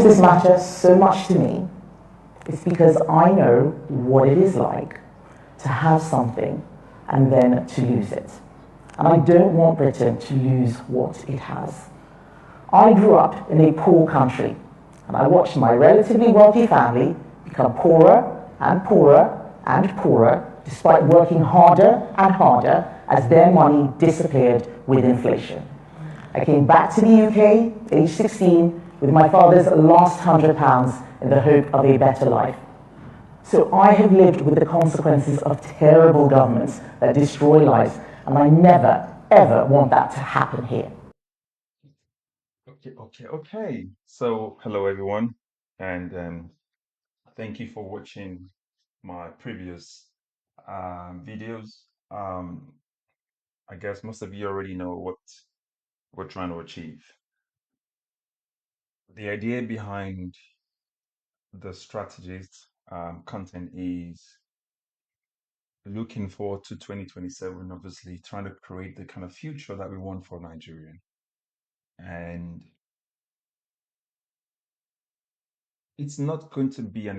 does this matter so much to me? It's because I know what it is like to have something and then to lose it. And I don't want Britain to lose what it has. I grew up in a poor country, and I watched my relatively wealthy family become poorer and poorer and poorer, despite working harder and harder as their money disappeared with inflation. I came back to the UK, age 16, with my father's last £100 in the hope of a better life. So I have lived with the consequences of terrible governments that destroy lives, and I never, ever want that to happen here. Okay. So, hello everyone, and thank you for watching my previous videos. Um, I guess most of you already know what we're trying to achieve. The idea behind the strategies content is looking forward to 2027, obviously trying to create the kind of future that we want for Nigeria. And it's not going to be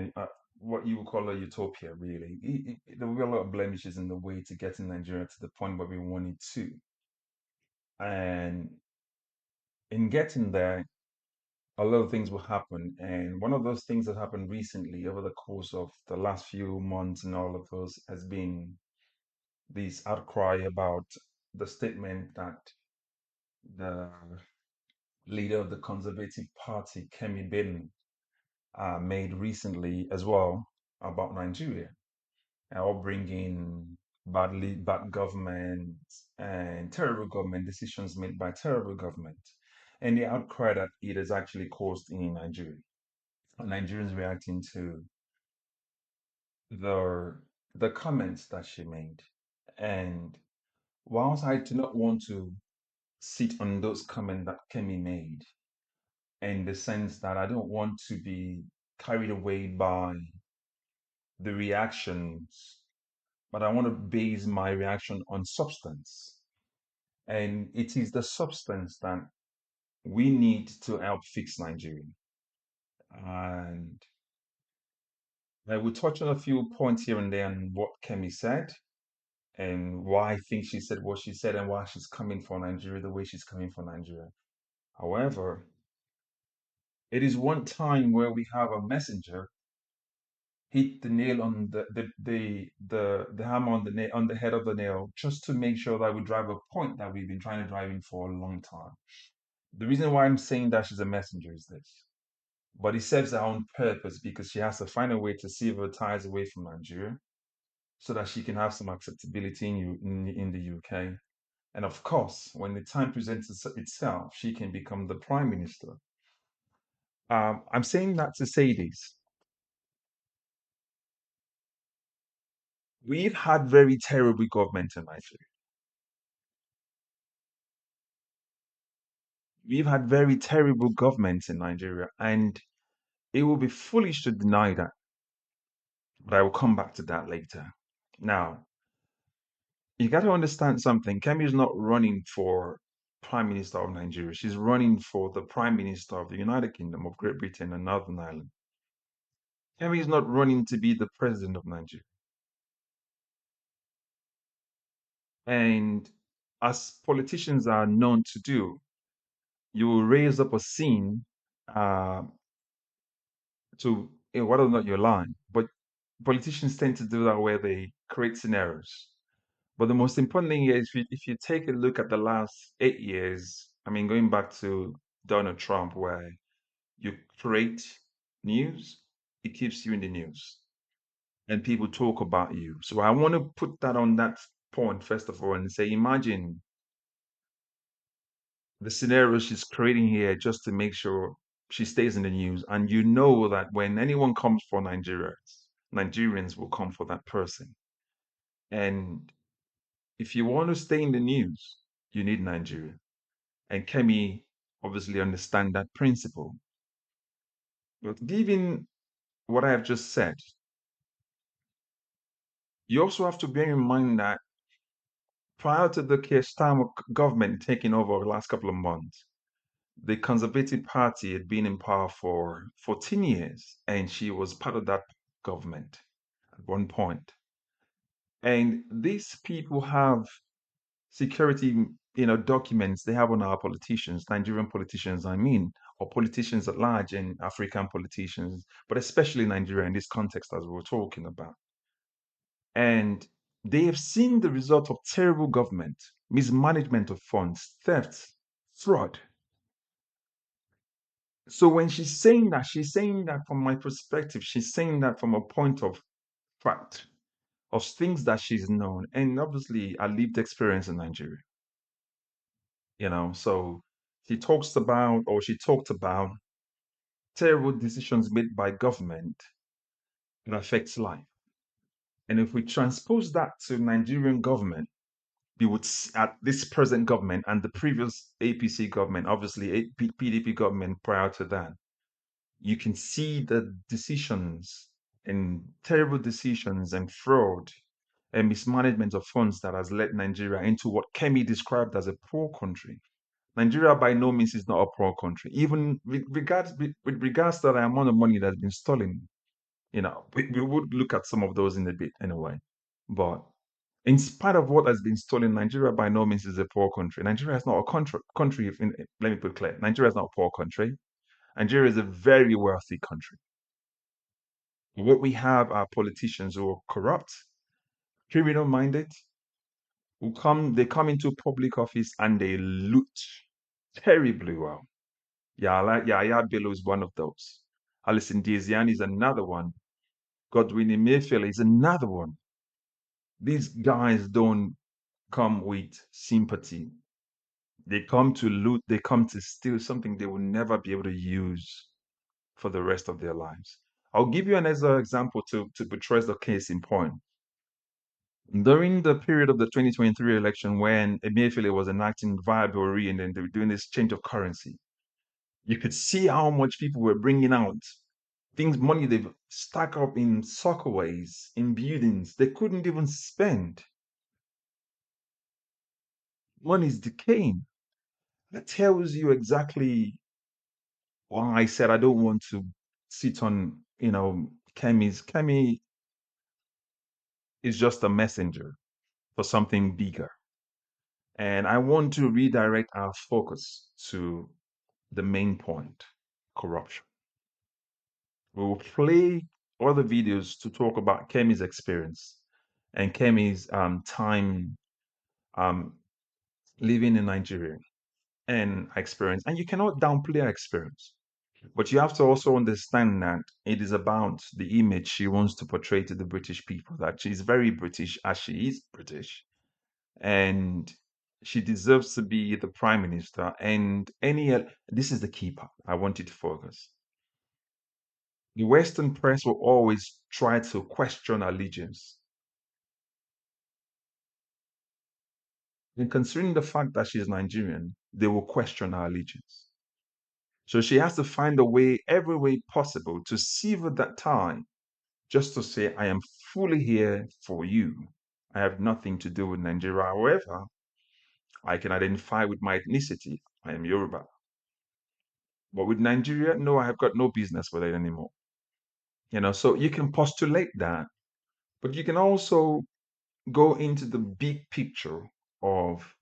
what you would call a utopia, really. There will be a lot of blemishes in the way to getting Nigeria to the point where we want it to. And in getting there, a lot of things will happen. And one of those things that happened recently over the course of the last few months and all of those has been this outcry about the statement that the leader of the Conservative Party, Kemi Badenoch, made recently as well about Nigeria, or bringing bad government and terrible government decisions made by terrible government, and the outcry that it has actually caused in Nigeria. Nigerians reacting to the the comments that she made, and whilst I do not want to sit on those comments that Kemi made, in the sense that I don't want to be carried away by the reactions, but I want to base my reaction on substance. And it is the substance that we need to help fix Nigeria. And I will touch on a few points here and there on what Kemi said and why I think she said what she said and why she's coming for Nigeria the way she's coming for Nigeria. However, it is one time where we have a messenger hit the nail on the hammer on the nail on the head of the nail just to make sure that we drive a point that we've been trying to drive in for a long time. The reason why I'm saying that she's a messenger is this. But it serves her own purpose because she has to find a way to sever ties away from Nigeria so that she can have some acceptability in the UK. And of course, when the time presents itself, she can become the prime minister. I'm saying that to say this. We've had very terrible government in Nigeria. We've had very terrible governments in Nigeria, and it will be foolish to deny that. But I will come back to that later. Now, you got to understand something. Kemi is not running for Prime Minister of Nigeria. She's running for the Prime Minister of the United Kingdom of Great Britain and Northern Ireland. Kemi is not running to be the president of Nigeria. And as politicians are known to do, you will raise up a scene uh, to whether or not you're lying. But politicians tend to do that where they create scenarios. But the most important thing is if you take a look at the last 8 years, I mean, going back to Donald Trump, where you create news, it keeps you in the news and people talk about you. So I want to put that on that point, first of all, and say, imagine the scenario she's creating here just to make sure she stays in the news. And you know that when anyone comes for Nigerians will come for that person. And if you want to stay in the news, you need Nigeria. And Kemi obviously understand that principle. But given what I have just said, you also have to bear in mind that prior to the Shettima government taking over the last couple of months, the Conservative Party had been in power for 14 years, and she was part of that government at one point. And these people have security, documents they have on our politicians, Nigerian politicians, I mean, or politicians at large and African politicians, but especially Nigeria in this context as we were talking about. And they have seen the result of terrible government, mismanagement of funds, theft, fraud. So when she's saying that from my perspective, she's saying that from a point of fact of things that she's known, and obviously a lived experience in Nigeria. So she talked about terrible decisions made by government that affects life. And if we transpose that to Nigerian government, we would at this present government and the previous APC government, obviously PDP government prior to that, you can see the decisions and terrible decisions and fraud and mismanagement of funds that has led Nigeria into what Kemi described as a poor country. Nigeria by no means is not a poor country. Even with regards to the amount of money that's been stolen, we would look at some of those in a bit anyway. But in spite of what has been stolen, Nigeria by no means is a poor country. Nigeria is not a country. Let me put it clear: Nigeria is not a poor country. Nigeria is a very wealthy country. What we have are politicians who are corrupt, criminal-minded, they come into public office and they loot terribly well. Yaya Bello is one of those. Alison Diziani is another one. Godwin Emefiele is another one. These guys don't come with sympathy. They come to loot, they come to steal something they will never be able to use for the rest of their lives. I'll give you another example to buttress the case in point. During the period of the 2023 election, when Emefiele was enacting Viability and then they were doing this change of currency, you could see how much people were bringing out money they've stacked up in soccerways, in buildings they couldn't even spend. Money is decaying. That tells you exactly why I said I don't want to sit on, Kemi is just a messenger for something bigger. And I want to redirect our focus to the main point: corruption. We will play other videos to talk about Kemi's experience and Kemi's time um, living in Nigeria and experience. And you cannot downplay her experience. But you have to also understand that it is about the image she wants to portray to the British people, that she's very British as she is British. And she deserves to be the prime minister. And this is the key part I want you to focus. The Western press will always try to question allegiance. And considering the fact that she's Nigerian, they will question her allegiance. So she has to find a way, every way possible, to sever that tie, just to say, I am fully here for you. I have nothing to do with Nigeria. However, I can identify with my ethnicity. I am Yoruba. But with Nigeria, no, I have got no business with it anymore. So you can postulate that, but you can also go into the big picture of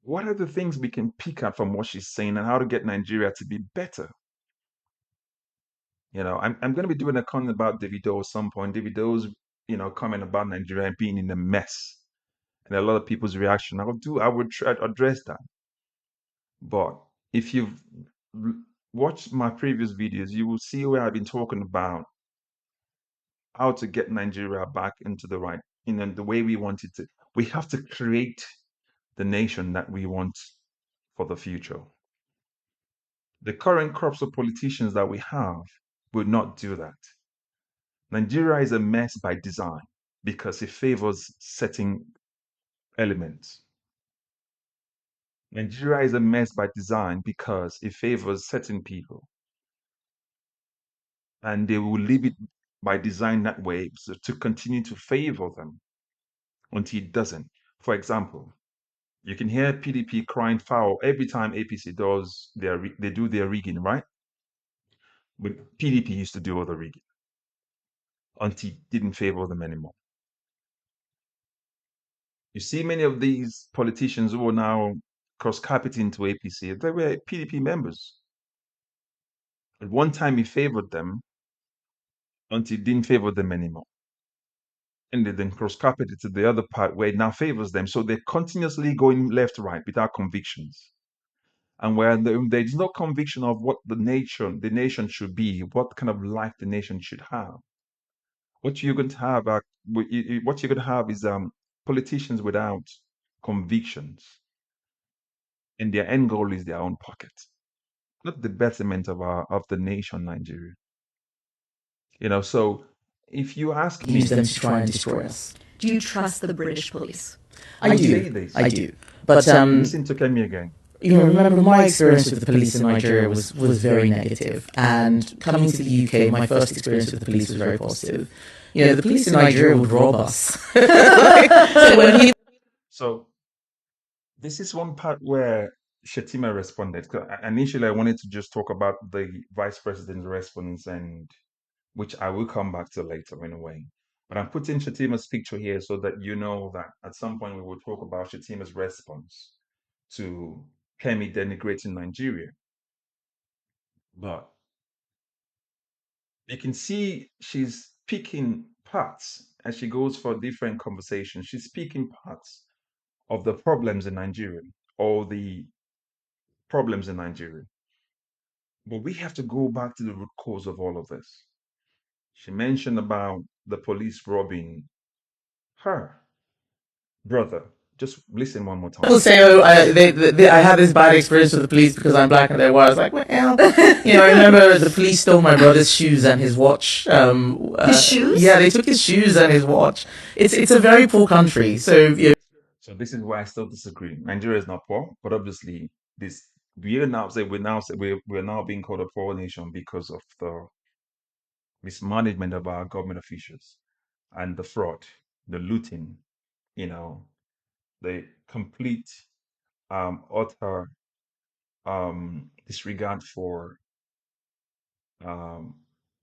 what are the things we can pick up from what she's saying and how to get Nigeria to be better. I'm going to be doing a comment about Davido at some point. Davido's, comment about Nigeria being in a mess, and a lot of people's reaction. I would try to address that. But if you've watched my previous videos, you will see where I've been talking about how to get Nigeria back into the right, the way we want it to. We have to create the nation that we want for the future. The current crops of politicians that we have would not do that. Nigeria is a mess by design because it favors certain elements. Nigeria is a mess by design because it favors certain people. And they will leave it by design that way so to continue to favor them until it doesn't. For example, You can hear PDP crying foul every time APC does they do their rigging, right? But PDP used to do all the rigging until it didn't favor them anymore. You see many of these politicians who are now cross-carpeting to APC, they were PDP members. At one time, he favored them until it didn't favor them anymore. And they then cross-carpeted to the other part where it now favors them. So they're continuously going left, right without convictions. And where there's no conviction of what the nation should be, what kind of life the nation should have. What you're going to have, what you're going to have is politicians without convictions, and their end goal is their own pocket, not the betterment of the nation, Nigeria. So if you ask me, use them to try and destroy us. Do you trust the British police? I say do. this. I do. But Listen to Kemi again. remember my experience with the police in Nigeria was very negative. And coming to the UK, my first experience with the police was very positive. The police in Nigeria would rob us. So this is one part where Shettima responded. 'Cause initially, I wanted to just talk about the vice president's response, and which I will come back to later in a way. But I'm putting Shettima's picture here so that you know that at some point we will talk about Shettima's response to Kemi denigrating Nigeria. But you can see she's picking parts as she goes for different conversations. She's picking parts of the problems in Nigeria or the problems in Nigeria. But we have to go back to the root cause of all of this. She mentioned about the police robbing her brother. Just listen one more time. People say, "Oh, I had this bad experience with the police because I'm black and they're white." I was like, "Well, I remember the police stole my brother's shoes and his watch." His shoes? Yeah, they took his shoes and his watch. It's a very poor country, so So this is why I still disagree. Nigeria is not poor, but obviously this we're now being called a poor nation because of the mismanagement of our government officials and the fraud, the looting, you know, the complete utter disregard for um,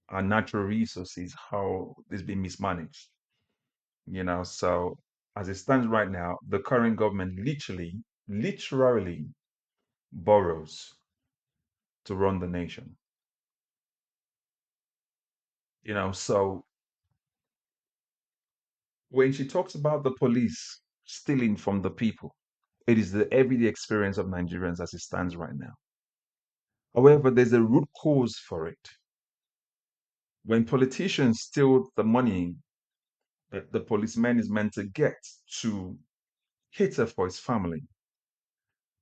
our natural resources, how it's been mismanaged. So as it stands right now, the current government literally borrows to run the nation. So when she talks about the police stealing from the people, it is the everyday experience of Nigerians as it stands right now. However, there's a root cause for it. When politicians steal the money that the policeman is meant to get to cater for his family,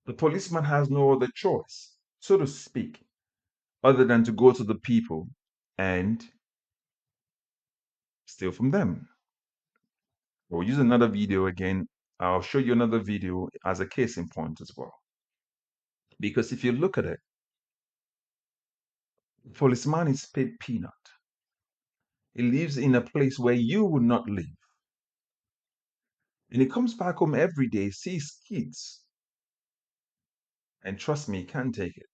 the policeman has no other choice, so to speak, other than to go to the people and steal from them. We'll use another video again. I'll show you another video as a case in point as well. Because if you look at it, the policeman is paid peanut. He lives in a place where you would not live. And he comes back home every day, sees kids. And trust me, he can't take it.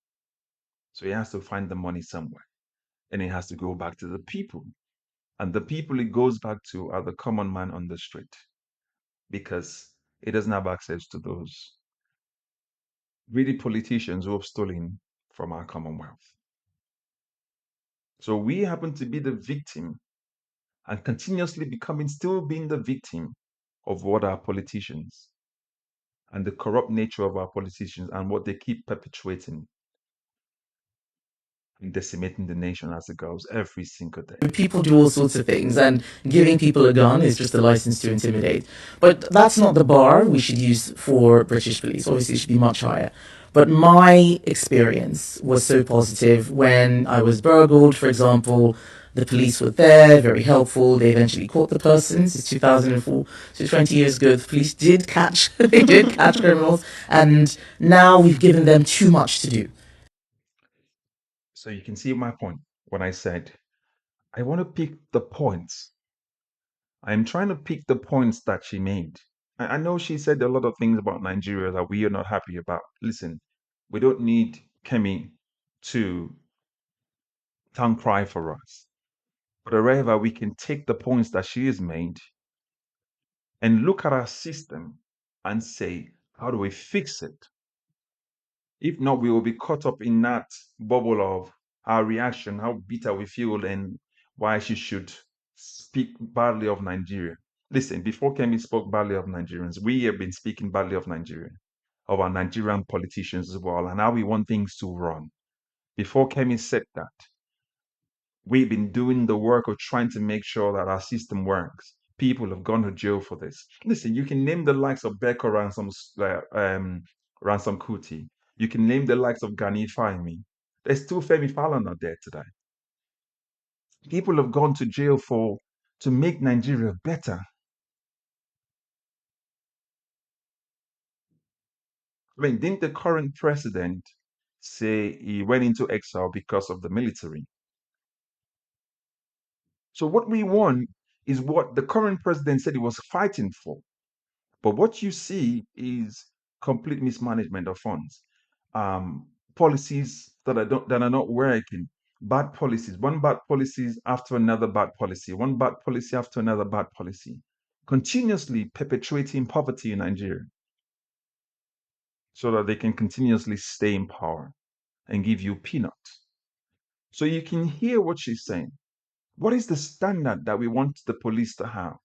So he has to find the money somewhere. And he has to go back to the people. And the people he goes back to are the common man on the street. Because he doesn't have access to those greedy politicians who have stolen from our commonwealth. So we happen to be the victim and continuously still being the victim of what our politicians and the corrupt nature of our politicians and what they keep perpetuating and decimating the nation as it goes every single day. people do all sorts of things, and giving people a gun is just a license to intimidate. But that's not the bar we should use for British police. Obviously, it should be much higher. But my experience was so positive when I was burgled, for example. The police were there, very helpful. They eventually caught the person. This is 2004, so 20 years ago. The police did catch, they did catch criminals, and now we've given them too much to do. So you can see my point when I said I want to pick the points. I'm trying to pick the points that she made. I know she said a lot of things about Nigeria that we are not happy about. Listen, we don't need Kemi to tongue cry for us. But however, we can take the points that she has made and look at our system and say, how do we fix it? If not, we will be caught up in that bubble of our reaction, how bitter we feel, and why she should speak badly of Nigeria. Listen, before Kemi spoke badly of Nigerians, we have been speaking badly of Nigeria, of our Nigerian politicians as well, and how we want things to run. Before Kemi said that, we've been doing the work of trying to make sure that our system works. People have gone to jail for this. Listen, you can name the likes of Beko Ransom Kuti. You can name the likes of Gani Fahimi. There's still Femi Falana there today. People have gone to jail for to make Nigeria better. I mean, didn't the current president say he went into exile because of the military? So what we want is what the current president said he was fighting for. But what you see is complete mismanagement of funds, policies that are not working, bad policies, one bad policies after another bad policy, one bad policy after another bad policy, continuously perpetuating poverty in Nigeria, so that they can continuously stay in power and give you peanuts. So you can hear what she's saying. What is the standard that we want the police to have?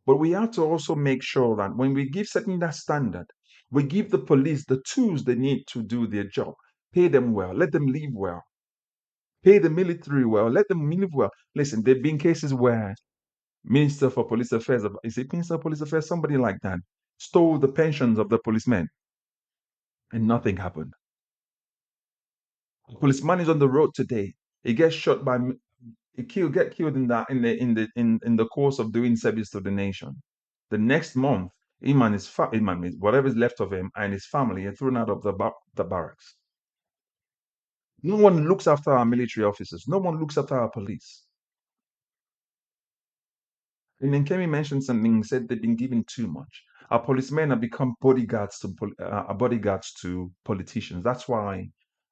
But we have to also make sure that when we give setting that standard, we give the police the tools they need to do their job. Pay them well, let them live well. Pay the military well, let them live well. Listen, there have been cases where Minister for Police Affairs, is it Minister for Police Affairs, somebody like that, stole the pensions of the policemen and nothing happened. A policeman is on the road today. He gets shot by, get killed in the course of doing service to the nation. The next month, him and whatever is left of him and his family are thrown out of the barracks. No one looks after our military officers. No one looks after our police. And then Kemi mentioned something, said they've been given too much. Our policemen have become bodyguards to politicians. That's why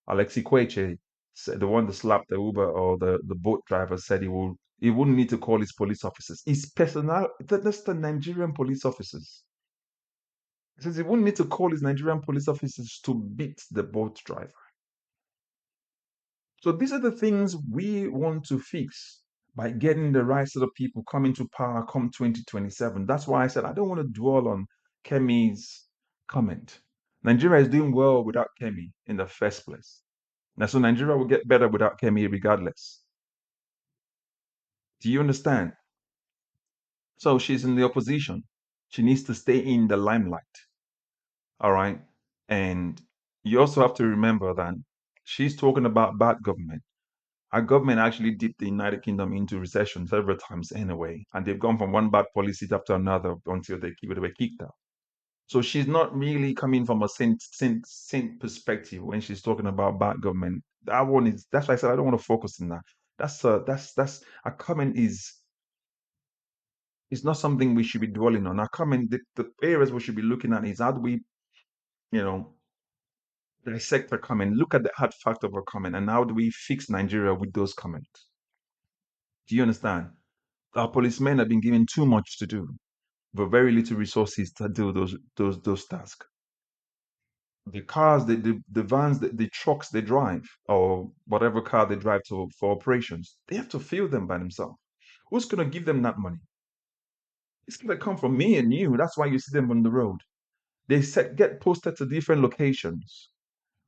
Alexi Kweche, the one that slapped the Uber or the boat driver, said he wouldn't need to call his police officers. His personnel, that's the Nigerian police officers. He says he wouldn't need to call his Nigerian police officers to beat the boat driver. So these are the things we want to fix by getting the right sort of people coming to power come 2027. That's why I said I don't want to dwell on Kemi's comment. Nigeria is doing well without Kemi in the first place. Now, so Nigeria will get better without Kemi regardless. Do you understand? So she's in the opposition. She needs to stay in the limelight. All right. And you also have to remember that she's talking about bad government. Our government actually dipped the United Kingdom into recession several times anyway, and they've gone from one bad policy after another until they were kicked out. So she's not really coming from a saint perspective when she's talking about bad government. That's why I said I don't want to focus on that. That's a comment is not something we should be dwelling on. Our comment, the areas we should be looking at is how do we, you know, dissect the comment, look at the hard fact of a comment, and how do we fix Nigeria with those comments? Do you understand? Our policemen have been given too much to do, but very little resources to do those tasks. The cars, the vans, the trucks they drive, or whatever car they drive for operations, they have to fuel them by themselves. Who's going to give them that money? It's going to come from me and you. That's why you see them on the road. They get posted to different locations,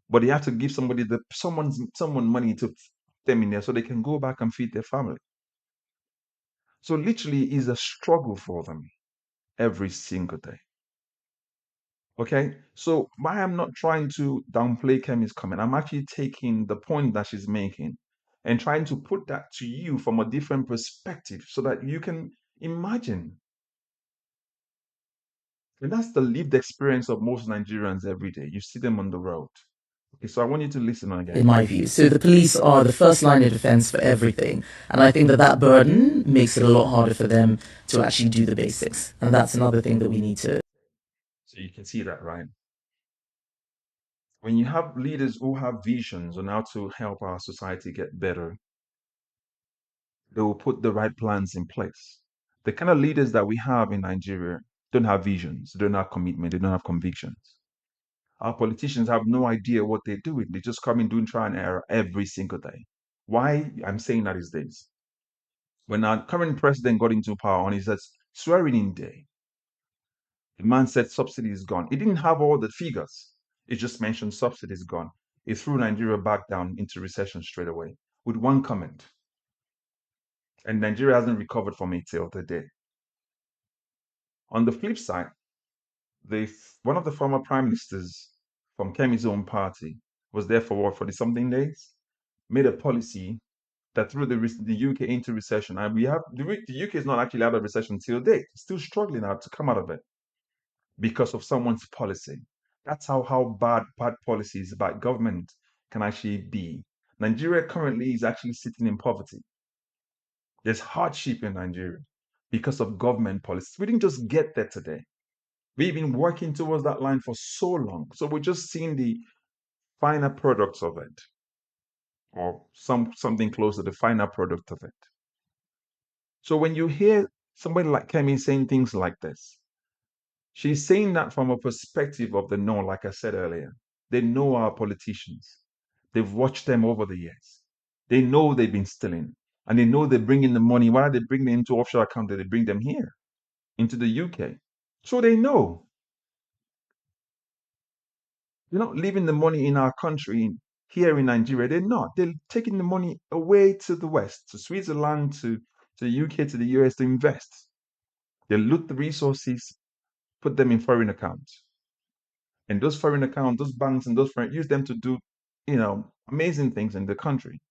but they have to give someone money to put them in there so they can go back and feed their family. So literally, it's a struggle for them every single day. Okay, so I am not trying to downplay Kemi's comment. I'm actually taking the point that she's making and trying to put that to you from a different perspective so that you can imagine. And that's the lived experience of most Nigerians every day. You see them on the road. Okay, so I want you to listen again. In my view. So the police are the first line of defense for everything. And I think that that burden makes it a lot harder for them to actually do the basics. And that's another thing that we need to. So you can see that, right? When you have leaders who have visions on how to help our society get better, they will put the right plans in place. The kind of leaders that we have in Nigeria don't have visions, they don't have commitment, they don't have convictions. Our politicians have no idea what they're doing. They just come in doing trial and error every single day. Why I'm saying that is this. When our current president got into power on his swearing in day, the man said subsidy is gone. He didn't have all the figures. He just mentioned subsidy is gone. He threw Nigeria back down into recession straight away with one comment. And Nigeria hasn't recovered from it till today. On the flip side, one of the former prime ministers from Kemi's own party was there for what, 40 something days, made a policy that threw the UK into recession. And we have the UK is not actually out of recession till date, it's still struggling out to come out of it because of someone's policy. That's how bad policies, bad government can actually be. Nigeria currently is actually sitting in poverty. There's hardship in Nigeria because of government policies. We didn't just get there today. We've been working towards that line for so long. So we're just seeing the final products of it, or something close to the final product of it. So when you hear somebody like Kemi saying things like this, she's saying that from a perspective of the known, like I said earlier. They know our politicians. They've watched them over the years. They know they've been stealing. And they know they bring in the money. Why do they bring them into offshore account? They bring them here, into the UK. So they know. They're not leaving the money in our country, here in Nigeria. They're not. They're taking the money away to the West, to Switzerland, to the UK, to the US to invest. They loot the resources, put them in foreign accounts. And those foreign accounts, those banks and those foreign, use them to do, amazing things in the country.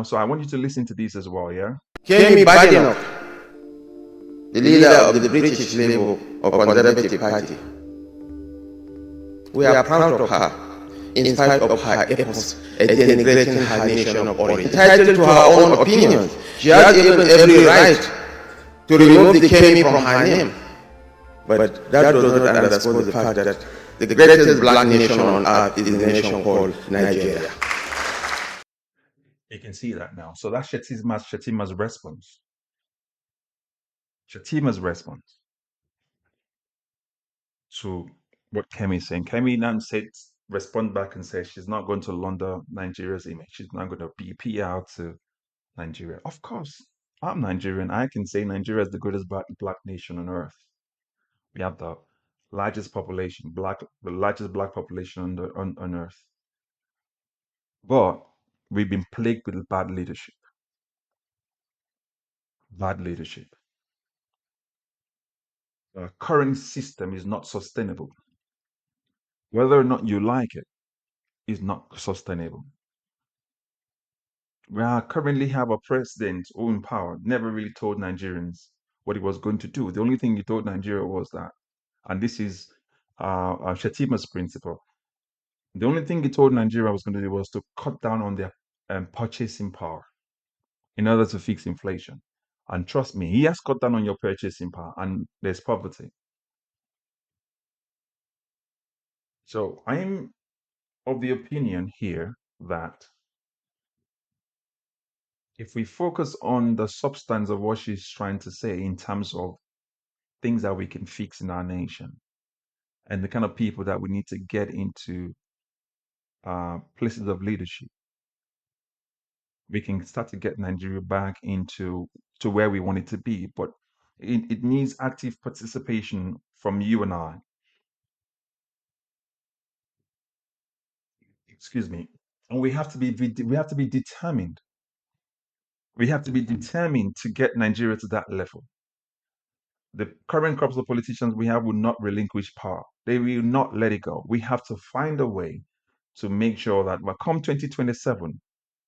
So I want you to listen to this as well, yeah? Kemi Badenoch, the leader of the British Labour or Conservative Party. We are proud of her, in spite of her efforts at denigrating her nation of origin. Entitled to her own opinions, she has even every right to remove the Kemi from her name. But that does not underscore the fact that the greatest black nation on earth is a nation called Nigeria. You can see that now. So that's Shettima's response. Shettima's response to what Kemi is saying. Kemi now respond back and say she's not going to launder Nigeria's image. She's not going to be PR to Nigeria. Of course, I'm Nigerian. I can say Nigeria is the greatest black nation on earth. We have the largest population, the largest black population on earth. But we've been plagued with bad leadership. Bad leadership. The current system is not sustainable. Whether or not you like it, is not sustainable. We currently have a president who in power never really told Nigerians what he was going to do. The only thing he told Nigeria was that, and this is Shettima's principle, the only thing he told Nigeria was going to do was to cut down on their purchasing power in order to fix inflation. And trust me, he has cut down on your purchasing power, and there's poverty. So I'm of the opinion here that if we focus on the substance of what she's trying to say in terms of things that we can fix in our nation and the kind of people that we need to get into places of leadership, we can start to get Nigeria back into where we want it to be. But it needs active participation from you and I. Excuse me. And we have to be determined. We have to be determined to get Nigeria to that level. The current crops of politicians we have will not relinquish power. They will not let it go. We have to find a way to make sure that by come 2027,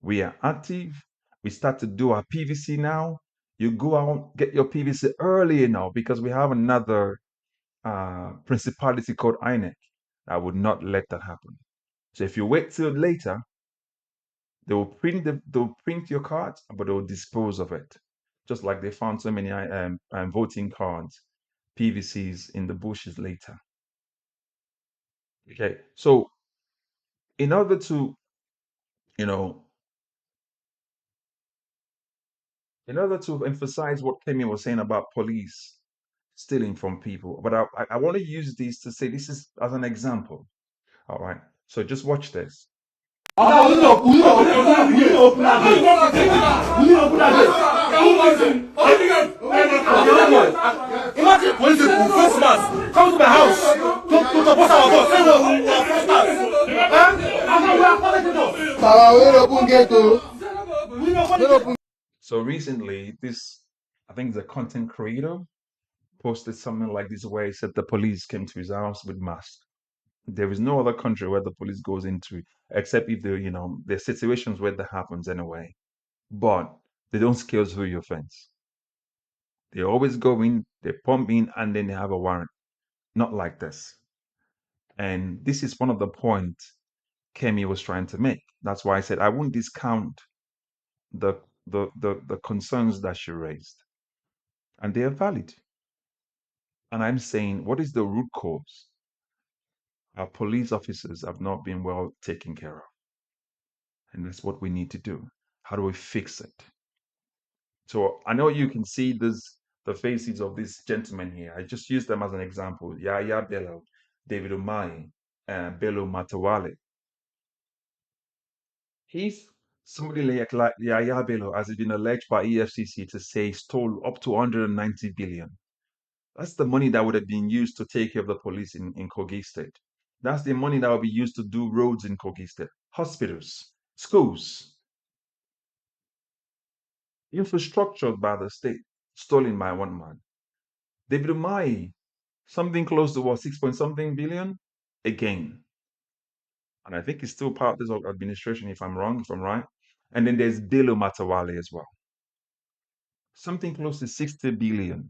we are active. We start to do our PVC now. You go out, get your PVC early now because we have another principality called INEC that would not let that happen. So if you wait till later, they'll print your cards, but they'll dispose of it, just like they found so many voting cards, PVCs in the bushes later. Okay, so in order to, in order to emphasize what Kemi was saying about police stealing from people, but I want to use these to say this is as an example. All right, so just watch this. Imagine police people, face mask, come to my house to support our boss. Say no, we are face mask. So recently, I think the content creator posted something like this where he said the police came to his house with masks. There is no other country where the police goes into, except if there's situations where that happens anyway. But they don't scale through your fence. They always go in, they pump in, and then they have a warrant. Not like this. And this is one of the points Kemi was trying to make. That's why I said I wouldn't discount the concerns that she raised. And they are valid. And I'm saying, what is the root cause? Our police officers have not been well taken care of. And that's what we need to do. How do we fix it? So I know you can see the faces of these gentlemen here. I just use them as an example. Yaya Bello, David Umahi, Bello Matawale. He's somebody like Yaya Bello has been alleged by EFCC to say stole up to 190 billion. That's the money that would have been used to take care of the police in Kogi State. That's the money that will be used to do roads in Kogi State, hospitals, schools, infrastructure by the state, stolen by one man. David Umahi, something close to what, 6 point something billion? Again. And I think he's still part of this administration, if I'm wrong, if I'm right. And then there's Bello Matawale as well. Something close to 60 billion.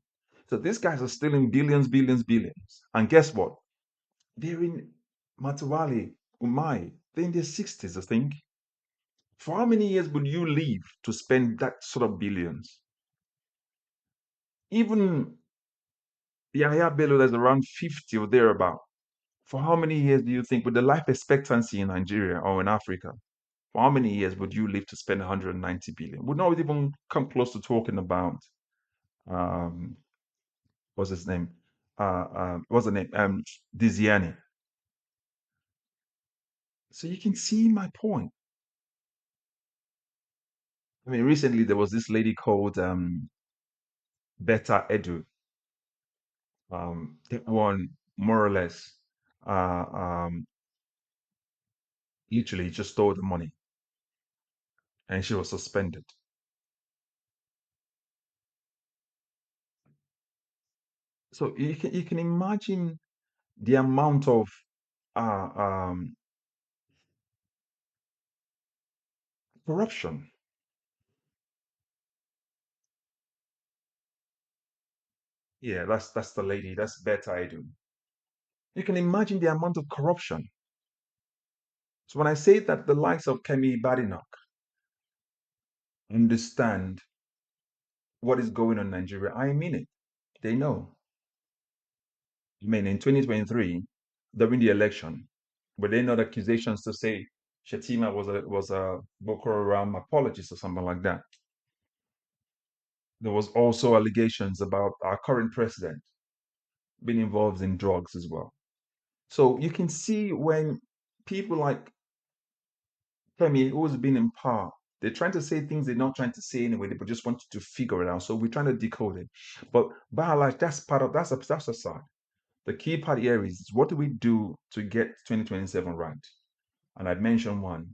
So these guys are stealing billions, billions, billions. And guess what? They're in Matawale, Umahi, they're in their 60s, I think. For how many years would you live to spend that sort of billions? Even Yahya Bello, that's around 50 or thereabout. For how many years do you think, with the life expectancy in Nigeria or in Africa, for how many years would you live to spend 190 billion? Would not even come close to talking about, what's his name? What's the name? Diziani. So you can see my point. I mean, recently there was this lady called Beta Edu. That one more or less literally just stole the money, and she was suspended. So you can imagine the amount of corruption. Yeah, that's the lady. That's Beta Edu. You can imagine the amount of corruption. So when I say that the likes of Kemi Badenoch understand what is going on in Nigeria, I mean it. They know. I mean, in 2023, during the election, were there not accusations to say Shettima was a Boko Haram apologist or something like that? There was also allegations about our current president being involved in drugs as well. So you can see when people like Kemi, who's been in power, they're trying to say things they're not trying to say anyway, but just want you to figure it out. So we're trying to decode it. But by and large, that's a side. The key part here is what do we do to get 2027 right? And I've mentioned one.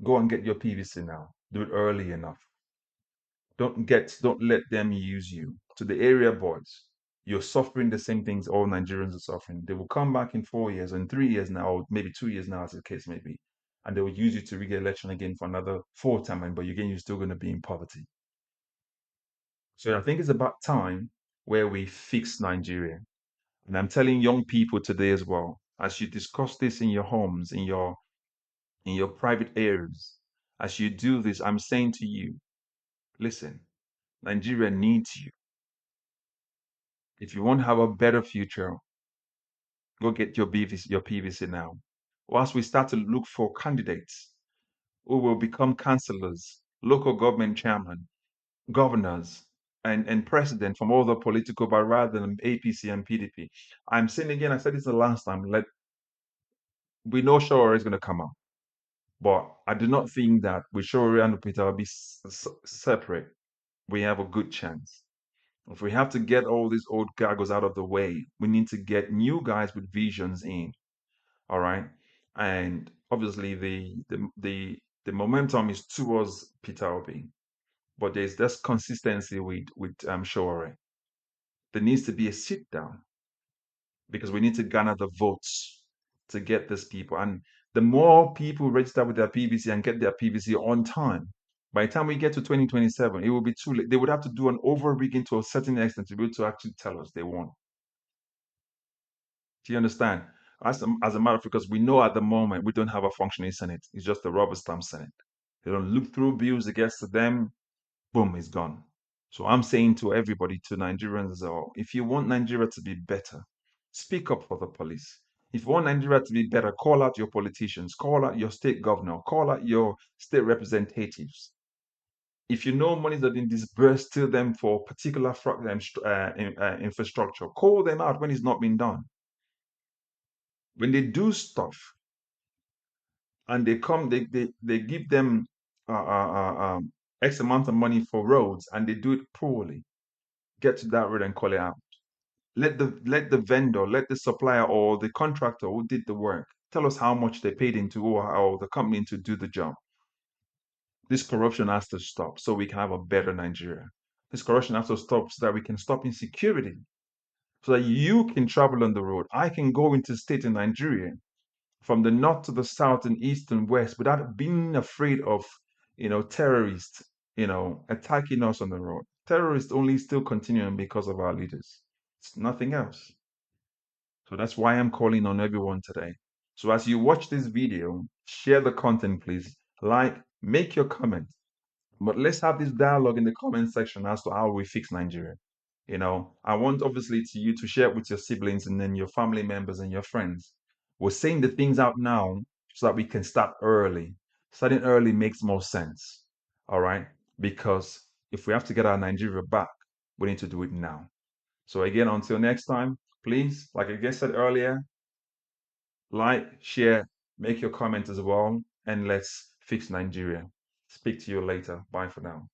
Go and get your PVC now. Do it early enough. Don't let them use you. To the area boys, you're suffering the same things all Nigerians are suffering. They will come back in 4 years and 3 years now, or maybe 2 years now, as the case may be, and they will use you to rig election again for another 4 time, but again, you're still going to be in poverty. So I think it's about time where we fix Nigeria. And I'm telling young people today as well, as you discuss this in your homes, in your private areas, as you do this, I'm saying to you, listen, Nigeria needs you. If you want to have a better future, go get your PVC now. Whilst we start to look for candidates who will become councillors, local government chairmen, governors, and president from all the political, but rather than APC and PDP. I'm saying again, I said this the last time, we know Shore is going to come out. But I do not think that with Shore and Peter will be separate. We have a good chance. If we have to get all these old gargles out of the way, we need to get new guys with visions in. All right. And obviously the momentum is towards peterobi, but there's this consistency with Shore. There needs to be a sit down because we need to garner the votes to get these people. And the more people register with their PVC and get their PVC on time, by the time we get to 2027, it will be too late. They would have to do an over rigging to a certain extent to be able to actually tell us they won. Do you understand? As a matter of fact, because we know at the moment we don't have a functioning Senate. It's just a rubber stamp Senate. They don't look through bills, it gets to them, boom, it's gone. So I'm saying to everybody, to Nigerians as well, if you want Nigeria to be better, speak up for the police. If you want Nigeria to be better, call out your politicians, call out your state governor, call out your state representatives. If you know money that been disbursed to them for particular infrastructure, call them out when it's not been done. When they do stuff and they come, they give them X amount of money for roads and they do it poorly, get to that road and call it out. Let the vendor, let the supplier or the contractor who did the work tell us how much they paid into or the company to do the job. This corruption has to stop so we can have a better Nigeria. This corruption has to stop so that we can stop insecurity. So that you can travel on the road. I can go into state in Nigeria from the north to the south and east and west without being afraid of, terrorists, attacking us on the road. Terrorists only still continuing because of our leaders. It's nothing else. So that's why I'm calling on everyone today. So as you watch this video, share the content, please. Like, make your comment. But let's have this dialogue in the comment section as to how we fix Nigeria. I want obviously you to share it with your siblings and then your family members and your friends. We're saying the things out now so that we can start early. Starting early makes more sense. All right? Because if we have to get our Nigeria back, we need to do it now. So again, until next time, please, like I said earlier, like, share, make your comments as well, and let's fix Nigeria. Speak to you later. Bye for now.